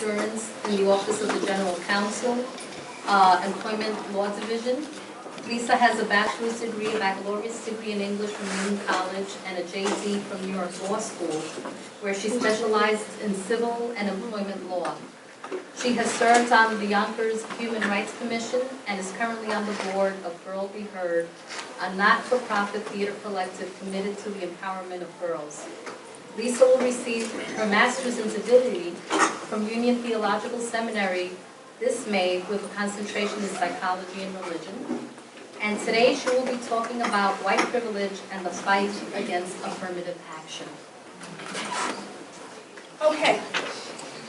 Assurance in the Office of the General Counsel, Employment Law Division. Lisa has a bachelor's degree, a baccalaureate degree in English from Union College, and a JD from New York Law School, where she specialized in civil and employment law. She has served on the Yonkers Human Rights Commission and is currently on the board of Girl Be Heard, a not-for-profit theater collective committed to the empowerment of girls. Lisa will receive her master's in divinity from Union Theological Seminary this May with a concentration in psychology and religion. And today she will be talking about white privilege and the fight against affirmative action. Okay,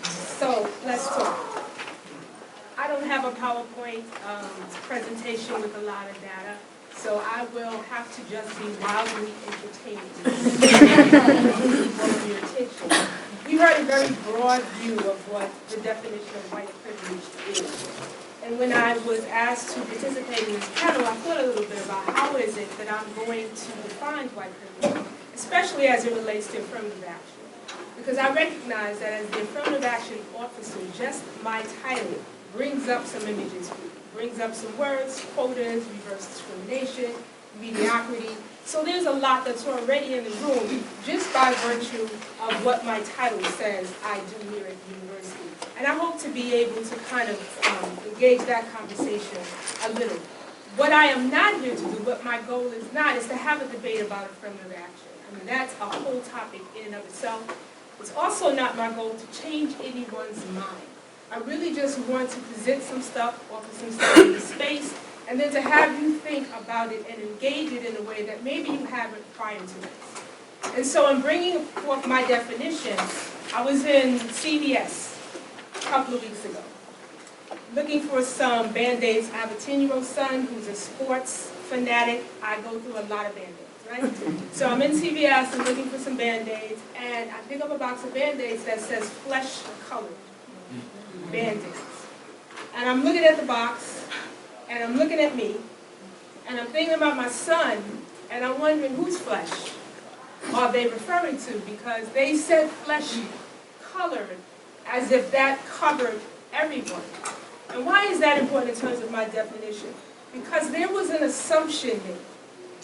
so let's talk. I don't have a PowerPoint presentation with a lot of data, so I will have to just be wildly entertaining for your attention. We heard a very broad view of what the definition of white privilege is. And when I was asked to participate in this panel, I thought a little bit about how is it that I'm going to define white privilege, especially as it relates to affirmative action. Because I recognize that as the affirmative action officer, just my title brings up some images for you, brings up some words, quotas, reverse discrimination, mediocrity. So there's a lot that's already in the room just by virtue of what my title says I do here at the university. And I hope to be able to kind of engage that conversation a little. What I am not here to do, what my goal is not, is to have a debate about affirmative action. I mean, that's a whole topic in and of itself. It's also not my goal to change anyone's mind. I really just want to present some stuff, offer some stuff in the space, and then to have you think about it and engage it in a way that maybe you haven't prior to this. And so in bringing forth my definition, I was in CVS a couple of weeks ago, looking for some Band-Aids. I have a 10-year-old son who's a sports fanatic. I go through a lot of Band-Aids, right? So I'm in CVS and looking for some Band-Aids, and I pick up a box of Band-Aids that says flesh-colored Band-Aids. And I'm looking at the box, and I'm looking at me, and I'm thinking about my son, and I'm wondering whose flesh are they referring to? Because they said flesh-colored, as if that covered everyone. And why is that important in terms of my definition? Because there was an assumption made.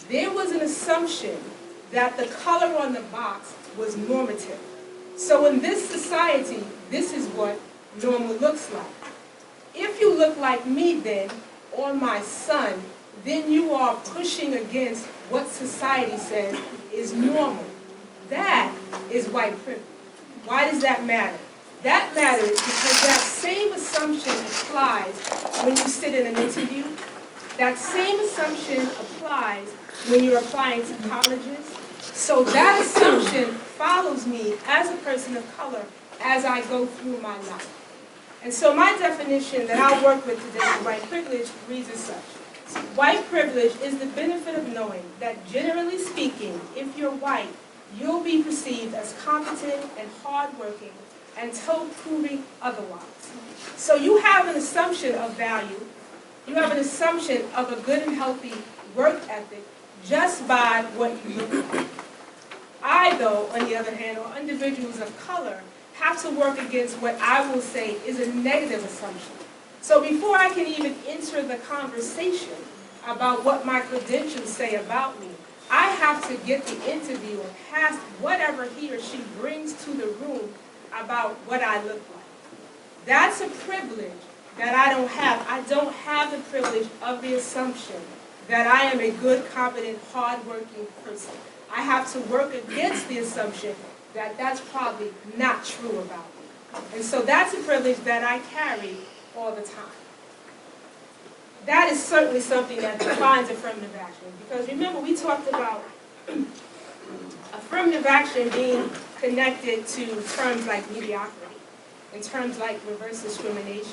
There was an assumption that the color on the box was normative. So in this society, this is what normal looks like. If you look like me then, or my son, then you are pushing against what society says is normal. That is white privilege. Why does that matter? That matters because that same assumption applies when you sit in an interview. That same assumption applies when you're applying to colleges. So that assumption follows me as a person of color as I go through my life. And so my definition that I'll work with today for white privilege reads as such. White privilege is the benefit of knowing that generally speaking, if you're white, you'll be perceived as competent and hardworking until proving otherwise. So you have an assumption of value. You have an assumption of a good and healthy work ethic just by what you look like. I, though, on the other hand, or individuals of color, have to work against what I will say is a negative assumption. So before I can even enter the conversation about what my credentials say about me, I have to get the interviewer past whatever he or she brings to the room about what I look like. That's a privilege that I don't have. I don't have the privilege of the assumption that I am a good, competent, hardworking person. I have to work against the assumption that that's probably not true about me. And so that's a privilege that I carry all the time. That is certainly something that defines affirmative action. Because remember, we talked about affirmative action being connected to terms like mediocrity and terms like reverse discrimination.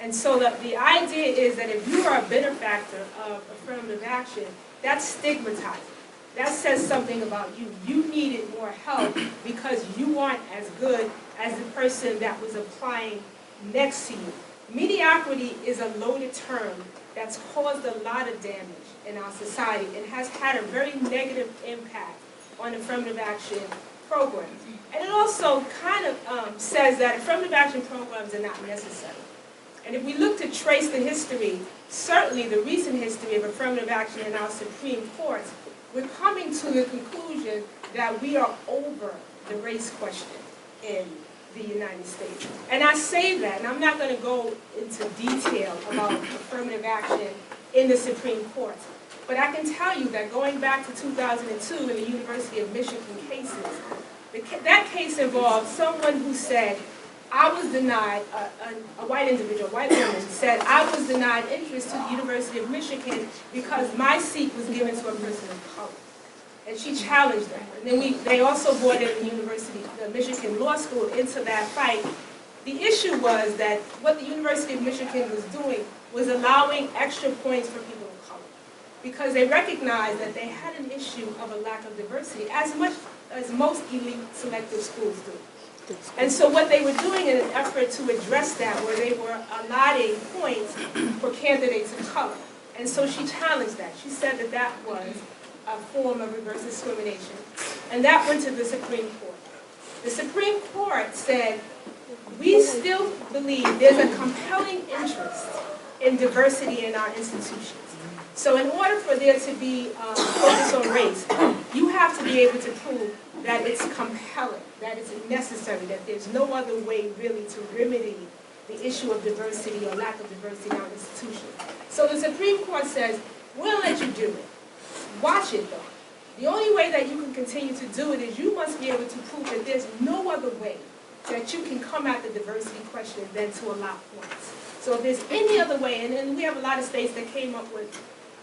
And so the idea is that if you are a benefactor of affirmative action, that's stigmatizing. That says something about you. You needed more help because you aren't as good as the person that was applying next to you. Mediocrity is a loaded term that's caused a lot of damage in our society and has had a very negative impact on affirmative action programs. And it also kind of says that affirmative action programs are not necessary. And if we look to trace the history, certainly the recent history of affirmative action in our Supreme Courts, we're coming to the conclusion that we are over the race question in the United States. And I say that, and I'm not going to go into detail about affirmative action in the Supreme Court, but I can tell you that going back to 2002 in the University of Michigan cases, that case involved someone who said, I was denied, a white individual, a white woman, said, I was denied interest to the University of Michigan because my seat was given to a person of color. And she challenged that. And then they also brought in the Michigan Law School into that fight. The issue was that what the University of Michigan was doing was allowing extra points for people of color because they recognized that they had an issue of a lack of diversity, as much as most elite selective schools do. And so what they were doing in an effort to address that, where they were allotting points for candidates of color. And so she challenged that. She said that that was a form of reverse discrimination. And that went to the Supreme Court. The Supreme Court said, we still believe there's a compelling interest in diversity in our institutions. So in order for there to be focus on race, you have to be able to prove that it's compelling, that it's necessary, that there's no other way really to remedy the issue of diversity or lack of diversity in our institutions. So the Supreme Court says, we'll let you do it. Watch it though. The only way that you can continue to do it is you must be able to prove that there's no other way that you can come at the diversity question than to allow points. So if there's any other way, and we have a lot of states that came up with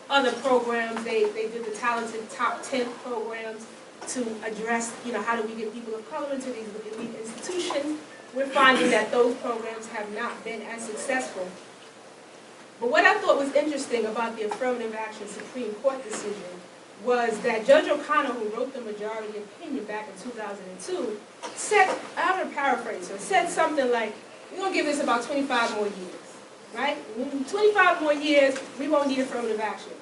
other programs, they did the talented top 10 programs to address, how do we get people of color into these elite institutions. We're finding that those programs have not been as successful. But what I thought was interesting about the affirmative action Supreme Court decision was that Judge O'Connor, who wrote the majority opinion back in 2002, said, I'm going to paraphrase her, said something like, we're going to give this about 25 more years, right? 25 more years, we won't need affirmative action.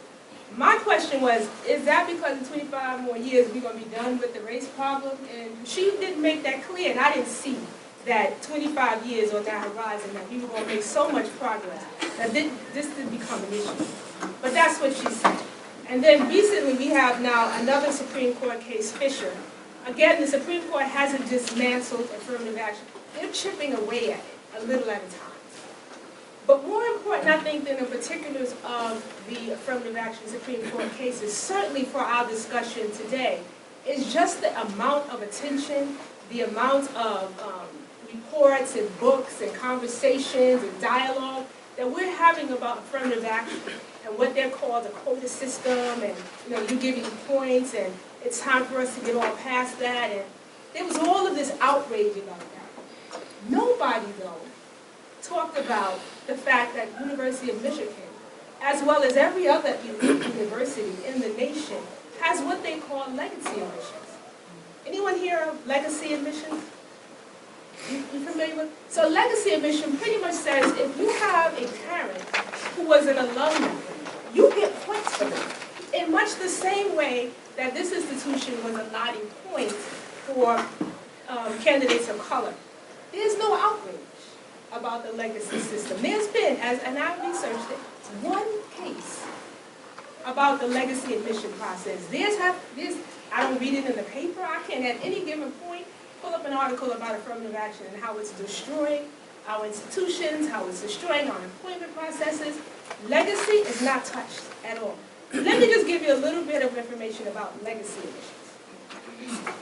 My question was, is that because in 25 more years we're going to be done with the race problem? And she didn't make that clear, and I didn't see that 25 years on that horizon, that we were going to make so much progress, that this did become an issue. But that's what she said. And then recently we have now another Supreme Court case, Fisher. Again, the Supreme Court hasn't dismantled affirmative action. They're chipping away at it, a little at a time. But more important, I think, than the particulars of the affirmative action Supreme Court cases, certainly for our discussion today, is just the amount of attention, the amount of reports and books and conversations and dialogue that we're having about affirmative action and what they're called the quota system, and you giving points, and it's time for us to get all past that. And there was all of this outrage about that. Nobody, though, talked about the fact that University of Michigan, as well as every other elite university in the nation, has what they call legacy admissions. Anyone hear of legacy admissions? You familiar with? So legacy admission pretty much says if you have a parent who was an alumni, you get points for them. In much the same way that this institution was allotting points for candidates of color. There's no outrage about the legacy system. There's been, and I researched it, one case about the legacy admission process. I don't read it in the paper. I can at any given point pull up an article about affirmative action and how it's destroying our institutions, how it's destroying our employment processes. Legacy is not touched at all. Let me just give you a little bit of information about legacy admissions.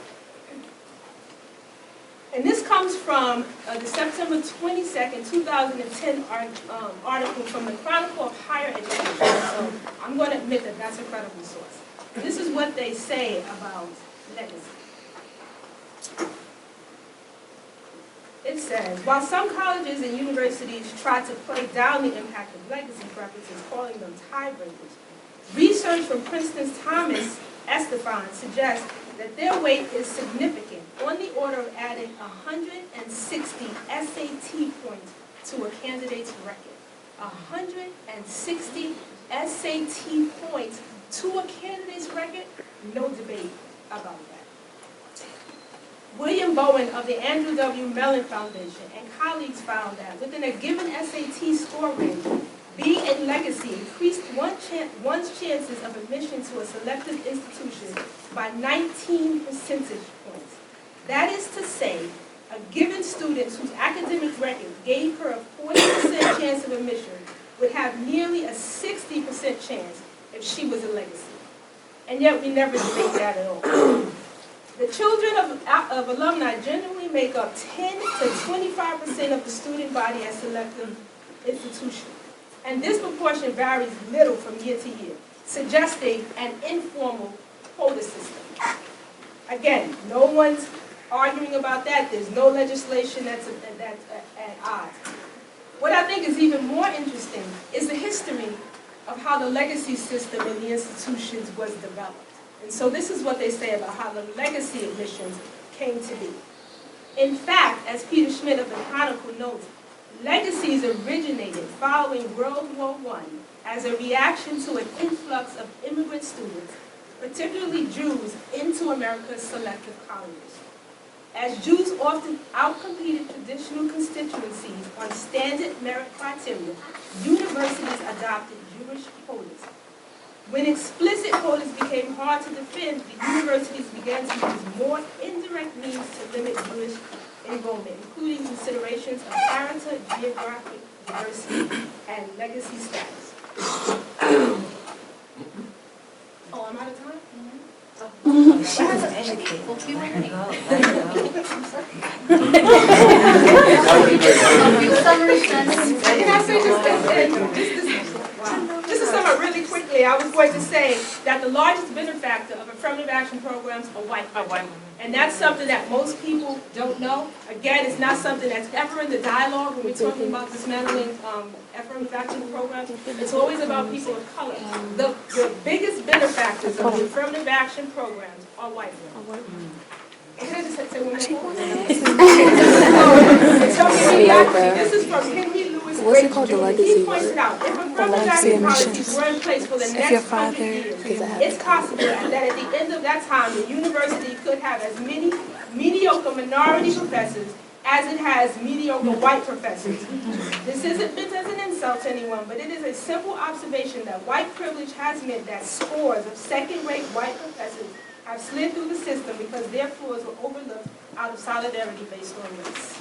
And this comes from the September 22nd, 2010 article from the Chronicle of Higher Education. So I'm going to admit that that's a credible source. This is what they say about legacy. It says, while some colleges and universities try to play down the impact of legacy preferences, calling them tiebreakers, research from Princeton's Thomas Estefan suggests that their weight is significant, on the order of adding 160 SAT points to a candidate's record. 160 SAT points to a candidate's record? No debate about that. William Bowen of the Andrew W. Mellon Foundation and colleagues found that within a given SAT score range, being a legacy increased one's chances of admission to a selective institution by 19 percentage points. That is to say, a given student whose academic record gave her a 40% chance of admission would have nearly a 60% chance if she was a legacy. And yet we never debate that at all. The children of alumni generally make up 10 to 25% of the student body at selective institutions. And this proportion varies little from year to year, suggesting an informal quota system. Again, no one's arguing about that. There's no legislation that's at odds. What I think is even more interesting is the history of how the legacy system in the institutions was developed. And so this is what they say about how the legacy admissions came to be. In fact, as Peter Schmidt of the Chronicle notes, legacies originated following World War I as a reaction to an influx of immigrant students, particularly Jews, into America's selective colleges. As Jews often outcompeted traditional constituencies on standard merit criteria, universities adopted Jewish quotas. When explicit quotas became hard to defend, the universities began to use more indirect means to limit Jewish enrollment, including considerations of parental geographic diversity and legacy status. Oh, I'm out of time? Just to sum up really quickly, I was going to say that the largest benefactor of affirmative action programs are white women. And that's something that most people don't know. Again, it's not something that's ever in the dialogue when we're talking about dismantling affirmative action programs. It's always about people of color. The biggest benefactors of the affirmative action programs are white women. Can I just say one more? This is from Henry Louis What's it called, the legacy? He pointed out, if affirmative action policies were in place for the next 100 years, it's possible that at the end of that time, the university could have as many mediocre minority professors as it has mediocre white professors. This isn't meant as an insult to anyone, but it is a simple observation that white privilege has meant that scores of second-rate white professors have slid through the system because their flaws were overlooked out of solidarity based on race.